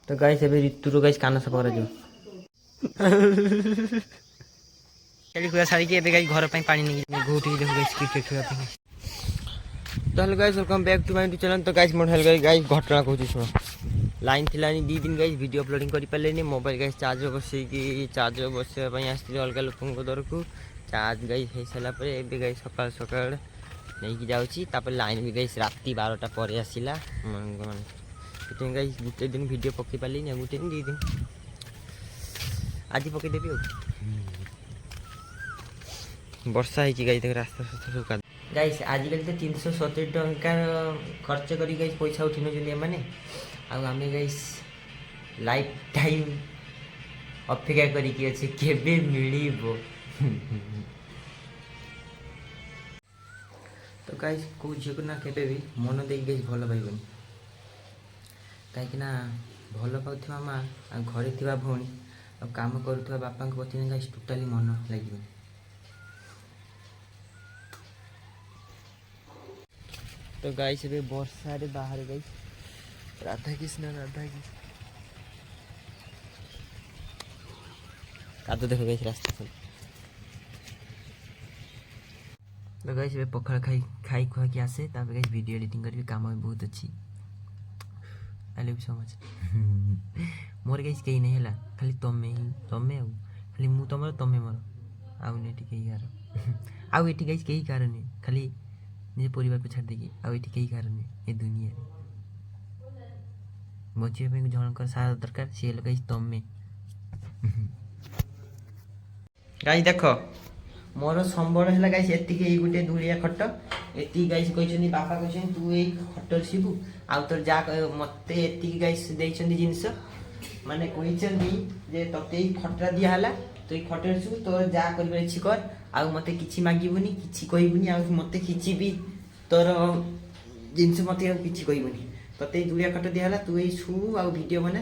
तो गाइस ଏବେ ଋତୁର ଗାଇସ୍ କାନ ସଫା କରାଯିବ। ଖେଳି ଖୁଆ ସାରିକି ଏବେ ଗାଇସ୍ ଘର ପାଇଁ ପାଣି ନେଇକି ଘଉଠିକି ଦେଖୁ ଗାଇସ୍ କ୍ରିକେଟ୍ ଖେଳିବା ପାଇଁ। तो hello guys welcome back to my YouTube channel. तो गाइस मोर हेलो गाइस घटना कहूँ शुण लाइन थिलानी 2 दिन गाइस वीडियो अपलोडिंग कर पारे मोबाइल गाइस चार्ज बसैकी चार्ज बसवाई आसती अलग लोक दर को चार्ज गाइस हो सारापर ए गाइस सकाल सकाल नहीं जाऊँगी लाइन भी गाइस राति 12टा पर आसला गाइस गोटे दिन वीडियो पकई पारे गोटे दिन 2 दिन आज पकईदेवी वर्षा है गाइस देख रास्ता सास्ता सब गाइस आजिकल तो 370 टंका खर्च कर गाइस पैसा उठी नौकरी मैंने आम गाइस लाइफ टाइम अपेक्षा करके मिलिबो। तो गाइस कौ झील को ना केबे भी मन दे गाइस भल पाइबनी कहीं भल पाउथि माँ आ घरे थिबा भौणी आ काम करुवा बापा को पचने गाइस टोटाली मन लगे। तो गाइस अभी वर्षा रे बाहर गई राधा कृष्ण का तो देखो गाइस रास्ता सब। तो गाइस अभी पखाड़ खाई खुआ के आसे तापर गाइस वीडियो एडिटिंग करके काम में बहुत अच्छी I love you so much. More guys कहीं नहीं है खाली तमे आ खाली मु तुम तमे मोर आउ नहीं कहीं कार आउ ये गाइस कहीं कार नहीं खाली निज परिवार को छाड़ देगी आउ ये कहीं कार नहीं ये दुनिया बचाई जनकर साथ दरकार सी है गाइस तमे। गाइस देख मोर संबल है गाइस एति गोटे धूलिया खट एति गाइस कहते बापा कहते तू ये खट शिबू आउ तोर जा मत एति गाइस जिनस माने कहते तोते खटा दिहला तो ये खटे शिबू तोर जा कर इच्छी कर आउ मत कि मागबूनी कि कहबूनी आ मत कि भी तोर जिनस मत कि कहबूनी तोते धूलिया खट दिहला तू ये शु आ वीडियो बना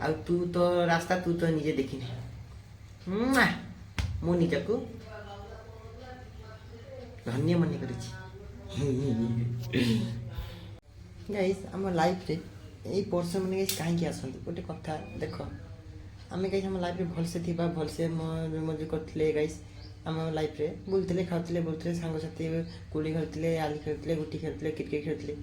आ तू तो रास्ता तू तो निजे देखने मु निजको धन्य मन कर गाइस आम लाइफ रे यही पर्सन मैंने गाइस कहीं आसती गोटे कथा देख आम गाइस आम लाइफ रे भलसे थी भलसे मजे करते गाइस आम लाइफ रे बुलते खाते बुलते सांगसाथी कुली खेलते आली खेलते गुटी खेलते क्रिकेट खेलते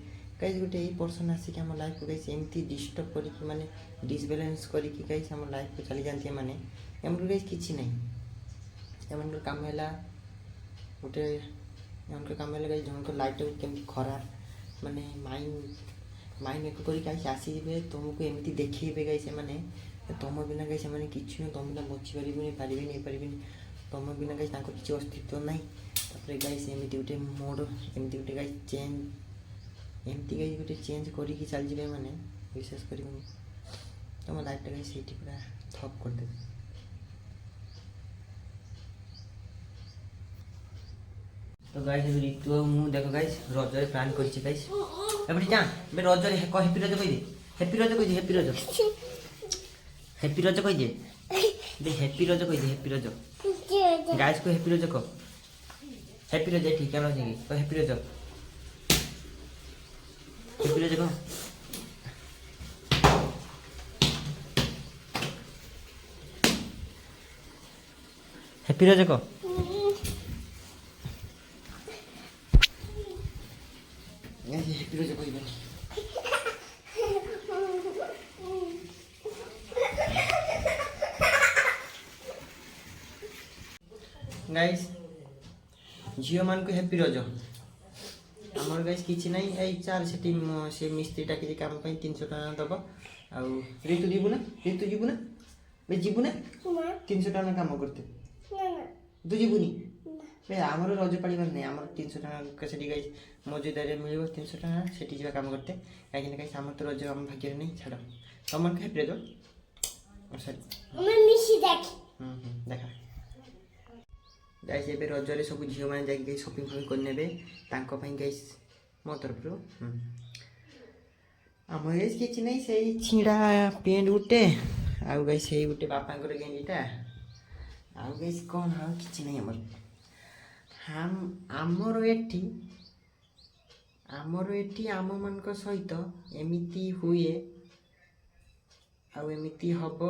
गाइस गोटे यही पर्सन आसिक आम लाइफ को गाइस एमती डिस्टर्ब करके माने डिसबैलेंस करके गाइस आम लाइफ को चली जाती माने एमन गाइस किसी नहीं एमन काम है गोटे एमन काम है गाइस जन लाइफ केमती खराब माने माइंड एक करके आसवे तुमको एमती देखेबे गाइस माने तुम बिना गाइस माने किछि न तुम बिना बची पारिबे तुम बिना गाइस तांको किछि अस्तित्व नहीं तापर गाइस एमती गोटे मोड एमती गोटे गाइस चेंज एमती गाइस गोटे चेंज करके चल जिवे माने विश्वास करिबो तुम लाइफ गाइस सेठी पूरा ठप कर दे। तो गाइस ऋतु मु देखो गाइस रजरे प्लान करछि गाइस एबडी जा बे रजरे हैप्पी रज कहि दे हैप्पी रज कहि दे हैप्पी रज कहि दे हैप्पी रज कहि दे हैप्पी रज गाइस को हैप्पी रज को हैप्पी रज ठीक है ना तो हैप्पी रज को हैप्पी रज को हैप्पी रज कहि गाइस झील मान को हैप्पी रज आमर गाइस किछि नहीं ए चार से मिस्त्री टाकी काम 300 टका दब आ ऋतु जीवु ना बे जीवु ना 300 टका काम करते तू जीवुनी बे आमर रज पाड़ी नहीं आमर 300 टका से गाइस मौजूदारे मिल 300 टका से जा काम करते कहीं गाइस आम तो रज आम भाग्य नहीं छाड़ तुम हैप्पी रज सॉरी देखा गाइस ए रजरे सब झील मैंने जाकि शॉपिंग करने गाइस मो तरफ आम गाइस कि नहीं से छिड़ा पेंट गुटे आउ गाइस से गोटे बापा गेंजीटा आउ गाइस कौन हाँ कि नहीं आमर एटी आम मान सहित एमती हुए ଆଉ ଏମିତି ହେବ,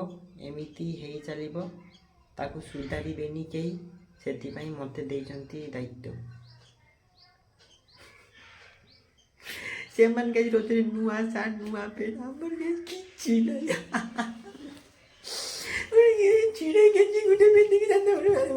ଏମିତି ହେଇ ଚାଲିବ, ତାକୁ ସୁଧାରିବେନି କେହି, ସେଥିପାଇଁ ମୋତେ ଦେଇଛନ୍ତି ଦାୟିତ୍ୱ। ସେମାନେ ଗାଇସ୍ ରହୁଛନ୍ତି ନୂଆ ସାର୍ଟ ନୂଆ ପ୍ୟାଣ୍ଟ, ଆମର ଗାଇସ୍ କିଛି ନାହିଁ। ଛିଡ଼ା ଗେଞ୍ଜି ଗୋଟେ ପିନ୍ଧିକି ଯାଆନ୍ତି ମାନେ ଗାଈ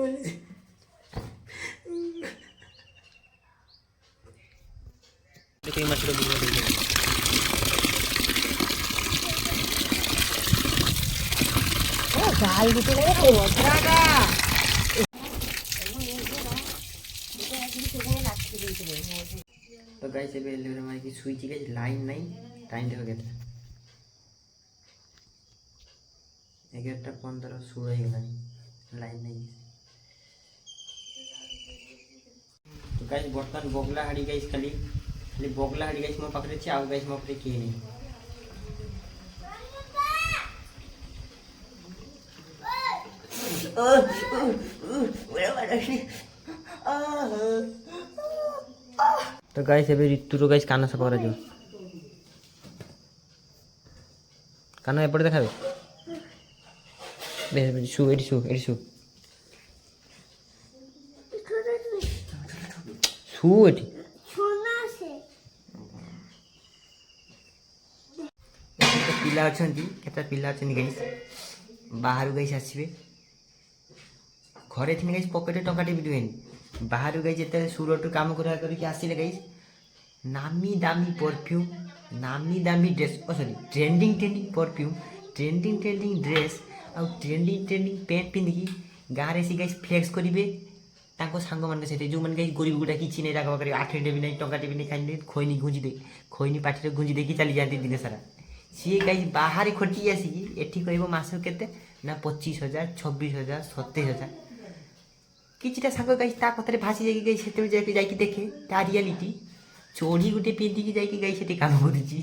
तो गाइस ଏବେ ଏଲିଭେଟର ମାରିକି ଶୋଇଛି ଗାଇସ୍, ଲାଇନ୍ ନାହିଁ। ଟାଇମ୍ ଦେଖ କେତେ, 11:15 ହେଇଗଲାଣି, ଲାଇନ୍ ନାହିଁ। ତ ଗାଇସ୍ ବର୍ତ୍ତମାନ ବଗଲା ହାଡ଼ି ଗାଇସ୍ ଖାଲି ବଗଲା ହାଡ଼ି ଗାଇସ୍ ମୋ ପାଖରେ ଅଛି, ଆଉ ଗାଇସ୍ ମୋ ପାଖରେ କିଏ ନାହିଁ। तो गाइस ଏବେ ଋତୁର ଗାଇସ୍ କାନ ସଫା କରାଯିବ। କାନ ଏପଟେ ଦେଖାବେ, ଶୁ ଏଠି ଶୁ ଶୁ ଏଠି ପିଲା ଅଛନ୍ତି, କେତେ ପିଲା ଅଛନ୍ତି ଗାଇସ୍, ବାହାରୁ ଗାଇସ୍ ଆସିବେ। ଘରେ ଥିନେ ଗାଇସ୍ ପକେଟରେ ଟଙ୍କାଟେ ବି ରୁହେନି, ବାହାରୁ ଗାଇସ୍ ଯେତେବେଳେ ସୁରଟରୁ କାମ କରିବା କରିକି ଆସିଲେ ଗାଇସ୍, ନାମୀ ଦାମୀ ପରଫ୍ୟୁମ୍, ନାମୀ ଦାମୀ ଡ୍ରେସ୍, ସରି ଟ୍ରେଣ୍ଡିଂ ପରଫ୍ୟୁମ୍, ଟ୍ରେଣ୍ଡିଂ ଡ୍ରେସ୍ ଆଉ ଟ୍ରେଣ୍ଡିଂ ପ୍ୟାଣ୍ଟ ପିନ୍ଧିକି ଗାଁରେ ସେ ଗାଇସ୍ ଫ୍ଲେକ୍ସ କରିବେ ତାଙ୍କ ସାଙ୍ଗମାନଙ୍କ ସହିତ। ଯେଉଁମାନେ ଗାଇସ୍ ଗରିବ ଗୁଡ଼ା କିଛି ନାହିଁ, ତାଙ୍କ ପାଖରେ ଆଠେଟେ ବି ନାହିଁ, ଟଙ୍କାଟେ ବି ନାହିଁ, ଖାଇଲେ ଖଇନି ପାଟିରେ ଗୁଞ୍ଜି ଦେଇକି ଚାଲିଯାଆନ୍ତି ଦିନ ସାରା। ସିଏ ଗାଇସ୍ ବାହାରେ ଖଟିକି ଆସିକି ଏଠି କହିବ ମାସକୁ କେତେ ନା 25,000, 26,000, 27,000। କିଛିଟା ସାଙ୍ଗ ଗାଇସ୍ ତା କଥାରେ ଭାସି ଯାଇକି ଗାଇସ୍ ସେତେବେଳେ ଯାଇକି ଦେଖେ ତା ରିଆଲିଟି, ଚୋଢ଼ି ଗୋଟେ ପିନ୍ଧିକି ଯାଇକି ଗାଇସ୍ ସେଠି କାମ କରୁଛି।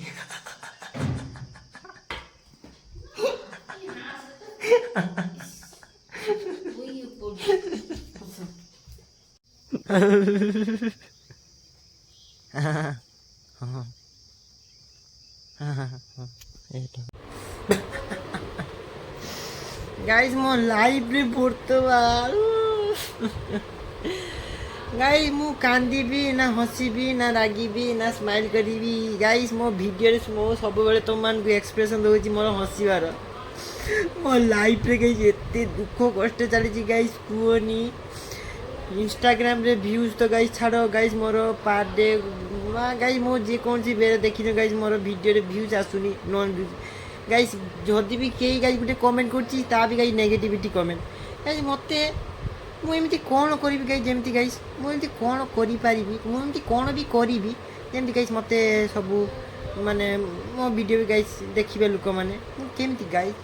गाइस मो लाइफ रे बर्तमान गाइस मु कांदी ना हसीबी ना रागिबी ना स्माइल करी। गाइस मो वीडियो मो सब बेले तुम मान एक्सप्रेशन दूसरी मोर हसबार। मो लाइफ रे गाइस एते दुख कष्ट चली गाइस कुहनी। इंस्टाग्राम रे व्यूज तो गाइस छाड़ गाइस मोर पर डे गाइस मो जे कौन सी बेरे देखी गाइस मोर वीडियो रे व्यूज आसुनी नॉन व्यूज। गाइस जदि भी कई गाइस गोटे कमेंट करछि ता भी गाइस नेगेटिविटी कमेंट। गाइस मते मु एमती कौन करी गाइस जेमती गाइस मु एमती कौन करी पारिबी मु एमती कौन भी करीबी जेमती गाइस मते सबू माने मो वीडियो भी गाइस देखिबे लोक माने केमती गाइस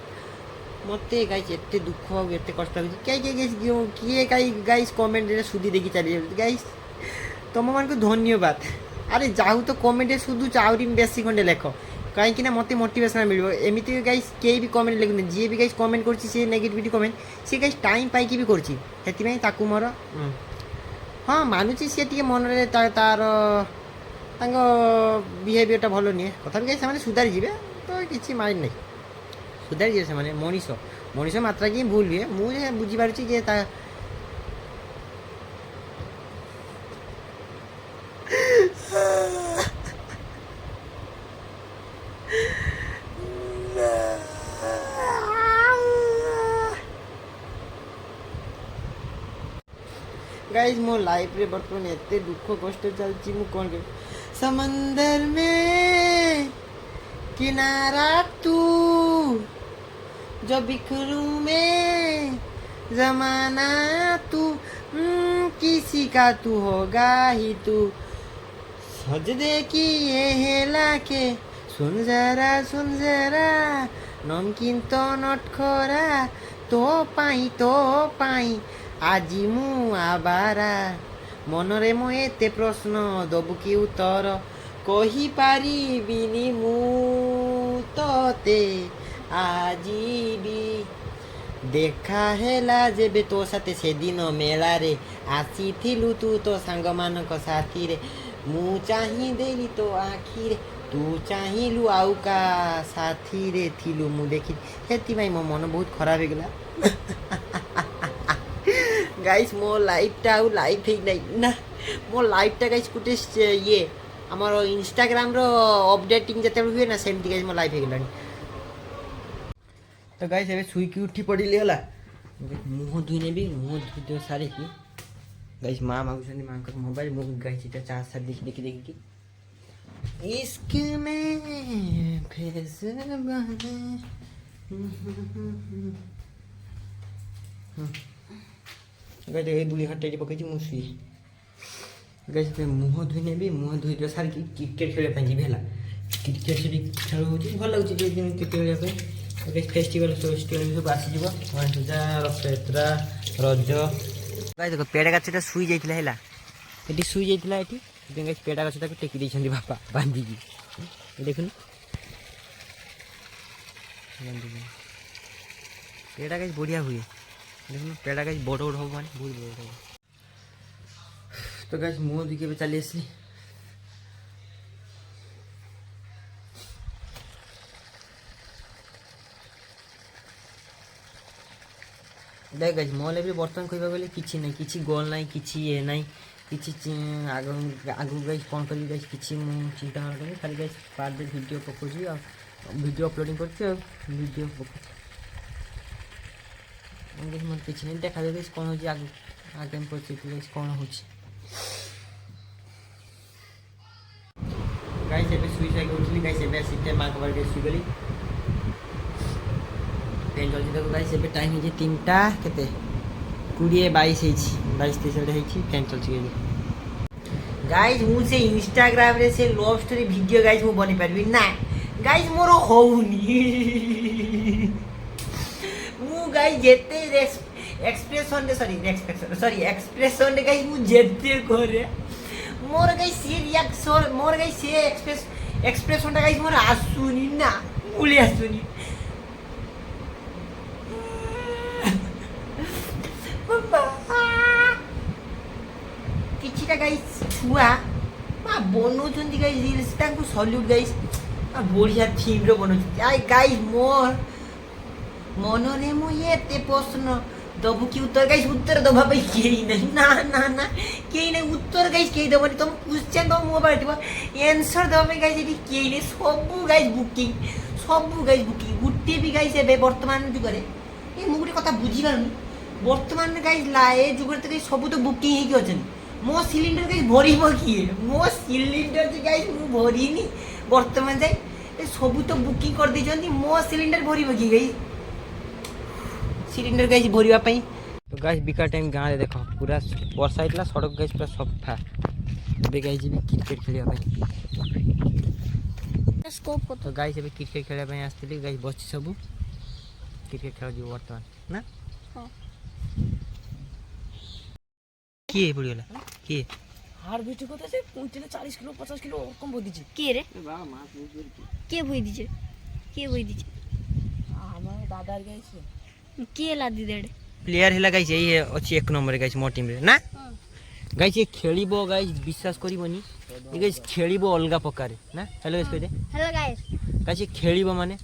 मते गाइस एते दुख एते कष्ट लाଗୁଛି गाइस किए गाइस कमेंट रे सुधी देखि चली गाइस तुम मान को धन्यवाद। अरे जाऊ तो कमेंट रे सुधु चाउरी बेसी खंडे लेख कहीं ना मत मोटिवेशन मिल एमती गाइस कई भी कमेंट लिखुन जी भी गाइस कमेंट कर नेगेटिविटी कमेंट सी गाइस टाइम पाई भी कर मोर हाँ मानुची सी टे मन तार बिहेवियरटा भल नुहे कथा गाइस से सुधारी जाए तो किसी माइंड नहीं सुधारी जाए से मनीष मात्रा कि भूल हुए मुझे बुझीपारे गाइस मो लाइफ रे बर्तमान एते दुख कष्ट चलची मु कौन कर समंदर में किनारा तू जो बिखरू में जमाना तू किसी का तू होगा ही तू सज दे कि ये हेला के सुन जरा नमकीन तो नटखरा तो पाई আজি মু আবারা মনরে মো এতে প্রশ্ন দবু কি উত্তর কহি পারিবিনি মু তোতে আজিবি দেখা হেলা যেবে তো সাথে সেদিন মেলারে আসিথিলু তু তো সাঙ্গমানଙ୍କ ସାଥିରେ ମୁଁ ଚାହିଁ ଦେଲି ତୋ ଆଖିରେ तू चाहिलु आउ का साथी रे थिलु मु देखि हेति भाई मो मन बहुत खराब हो गला गाइस मो लाइफटा आउ लाइफ हे नै ना मो लाइफटा गाइस कुटे ये हमर इंस्टाग्राम रो अपडेटिंग जते हुए ना सेमती गाइस मो लाइफ हे गलानी तो गाइस एबे सुई की उठी पड़िली हला मुह धुई नेबी मुह धुई सारे की गाइस माँ मागुछनी माँ का मोबाइल मु गाइस इटा चार साल देखि की इश्क में फैस बने गाइस ए दुली हटाई पकई मु सुई गाइस पे मुह धुई नेबी मुह धुई सारे की क्रिकेट खेले पे जिबे हला क्रिकेट से खेल होची भल लागुची क्रिकेट खेले पे फेस्टिवल सब आसीज गणेश पूजा रथयात्रा रज गाइस देखो पेड़ गछटा सुई जाइतिला हैला एटी सुई जाइतिला एटी गाइस पेड़ गछटा को टेकी दैछन्ती बापा बांधी की देखुन बांधी की पेड़ गाइस बढ़िया हुए देखुन पेड़ गाइस बड़ बड़ हो माने बहुत बड़ हो तो गाइस मुंह दिखे पे चली आसली देख गाइस मोले भी बर्तन कहबा गले किछि नै किछि गोल नै किछि ए नै किछि आगु आगु गाइस कोन करी गाइस किछि मु चिंता नै खाली गाइस पार दे वीडियो पकोजी आ वीडियो अपलोडिंग करछि आ वीडियो पको गाइस मन किछि नै देखा दे गाइस कोन होजी आगु आगे हम पछि गाइस कोन होछि गाइस एबे सुई जाके उठली गाइस एबे सीटे मां के बारे सुई गली पेन जल्दी देखो गाइस एबे टाइम हे 3टा केते 20 22 हे 22 23 हे पेन चल छी गाइस मु से इंस्टाग्राम रे से लव स्टोरी वीडियो गाइस मु बनि परबी ना गाइस मोर होउनी मु गाइस जेते एक्सप्रेशन गाइस मु जेते करे मोर गाइस से रिएक्शन मोर गाइस से एक्सप्रेशन गाइस मोर आसुनी ना मुली आसुनी किछिटा गाइस छुआ मा बनौछन्ती गाइस रील्स तांको सल्यूट गाइस बढ़िया थीम रो बनौछन्ती आइ गाइस मोर मनरे मु एते प्रश्न दबु कि उत्तर गाइस उत्तर दबा पई केही नै ना ना ना केही नै उत्तर गाइस केही दबनी तुम क्वेश्चन दो मोबाइल दिबो आंसर दबे गाइस एटी केही नै सबु गाइस बुकिंग गुट्टे भी गाइस एबे वर्तमान जुगरे ए मु गुटे कथा बुझी पारुनी वर्तमान गाइस लाए जुगरे त गाइस सबु तो बुकिंग हे कि अछन मो सिलिंडर गाइस भरिबो किए मो सिलिंडर जे गाइस मु भरिनी वर्तमान जाय ए सबु तो बुकिंग कर दै जंती मो सिलिंडर भरिबो कि गाइस सिलिंडर गाइस भरिबा पई तो गाइस बिका टाइम गां देखो पूरा वर्षा इतला सड़क गाइस पूरा सफा बे गाइस भी क्रिकेट खेलिया पई स्कोप को तो गाइस अबे क्रिकेट खेलिया पई आस्तिली गाइस बच्ची सबु क्रिकेट खेल जी वर्तमान ना हां के पड़ियोला के हार बेटी को से 40 किलो 50 किलो और कम बोदी के रे बा मां बोदी के बोई दीजे हमर दादा गाइस के ला दी देड़े प्लेयर हैला गाइस यही अछि एक नंबर गाइस मो टीम रे ना गाइस ये खेलिबो गाइस विश्वास करिवनी ये गाइस खेलिबो अलगा प्रकार ना हेलो गाइस कह दे हेलो गाइस गाइस ये खेलिबो माने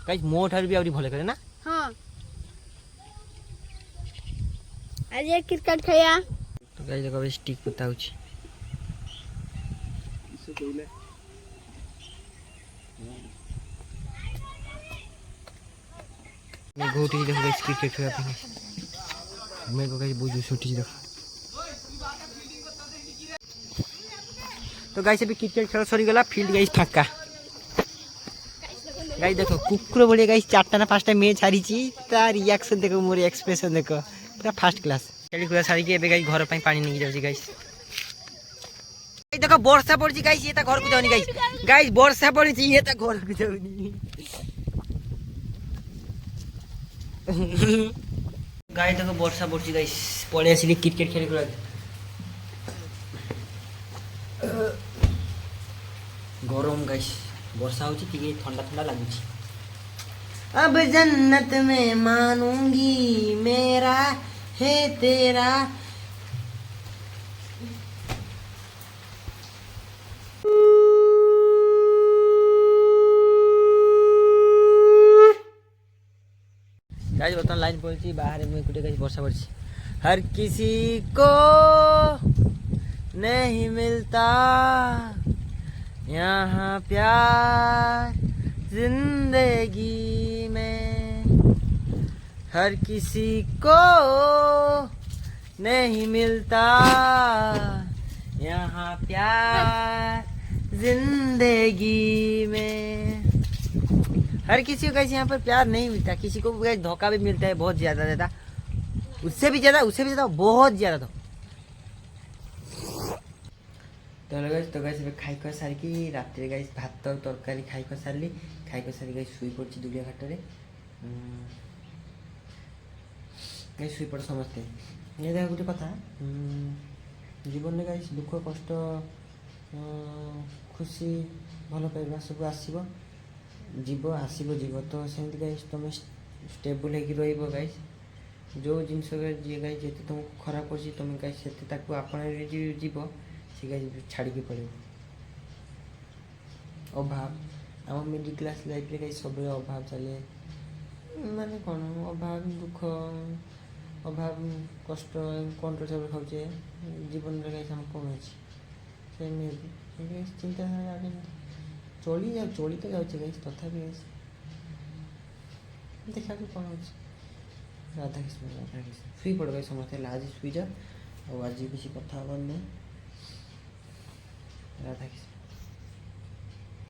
गाइस मो ठार भी आउरी भले करे ना हां आज ये क्रिकेट खेया तो गाइस देखो स्टिक बताउची इसे कहले मैं गोटी देखो गाइस क्रिकेट खेला पे मैं को गाइस बुझू छोटी देखो तो गाइस अभी क्रिकेट खेल सरी गला फील्ड गाइस फाका गाइस देखो कुकुर बोले गाइस 4टा ना 5टा मैच हारी छी ता रिएक्शन देखो मोर एक्सप्रेशन देखो पूरा फर्स्ट क्लास खेली पूरा सारी के एबे गाइस घर पे पानी नहीं जाउची गाइस देखो वर्षा पड़ची गाइस ये ता घर को जाउनी गाइस वर्षा पड़ची ये ता घर को जाउनी गाइस देखो वर्षा पड़ची गाइस पळे आसिली क्रिकेट खेली कुरा गरम गाइस वर्षा होची टिके ठंडा ठंडा लागुची अब जन्नत में मानूंगी मेरा है तेरा गाइस बर्तमान लाइन पड़ी बाहर में गुटे गाइस वर्षा पड़ी हर किसी को नहीं मिलता यहाँ प्यार जिंदगी में हर किसी को नहीं मिलता यहाँ प्यार जिंदगी में हर किसी को कैसे यहाँ पर प्यार नहीं मिलता किसी को गाइस धोखा भी मिलता है बहुत ज़्यादा उससे भी ज़्यादा बहुत ज़्यादा तो गाइस खाई कर सारिकी रात गाइस भात तरकारी खाई कर सारी गाइस शुई पड़ी दुलिया घाटे गाइस शुई पड़ समस्ते ये देखा गोटे कथा जीवन में गाइस दुख कष्ट खुशी भल पाइबा सब आसब जीव आसब जीव तो सेमती गाइस तुम स्टेबल हो गाइस जो जिनस जी गाइस जिते तुमको खराब कर तुम गाइस से आपण जीव से गाइस छाड़ी पड़े अभाव आम मिडिल क्लास लाइफ रे गाइस सब अभाव चले माने कौन अभाव दुख अभाव कष्ट कंट्रोल सब खाऊे जीवन में गाइस आम कौन अच्छे चिंता चली तो जाऊे गाइस तथापि गाइस देखा कौन अच्छे राधाकृष्ण शुई पड़ गए समस्ते आज शुई जा आज किसी कथा नहीं राधाकृष्ण।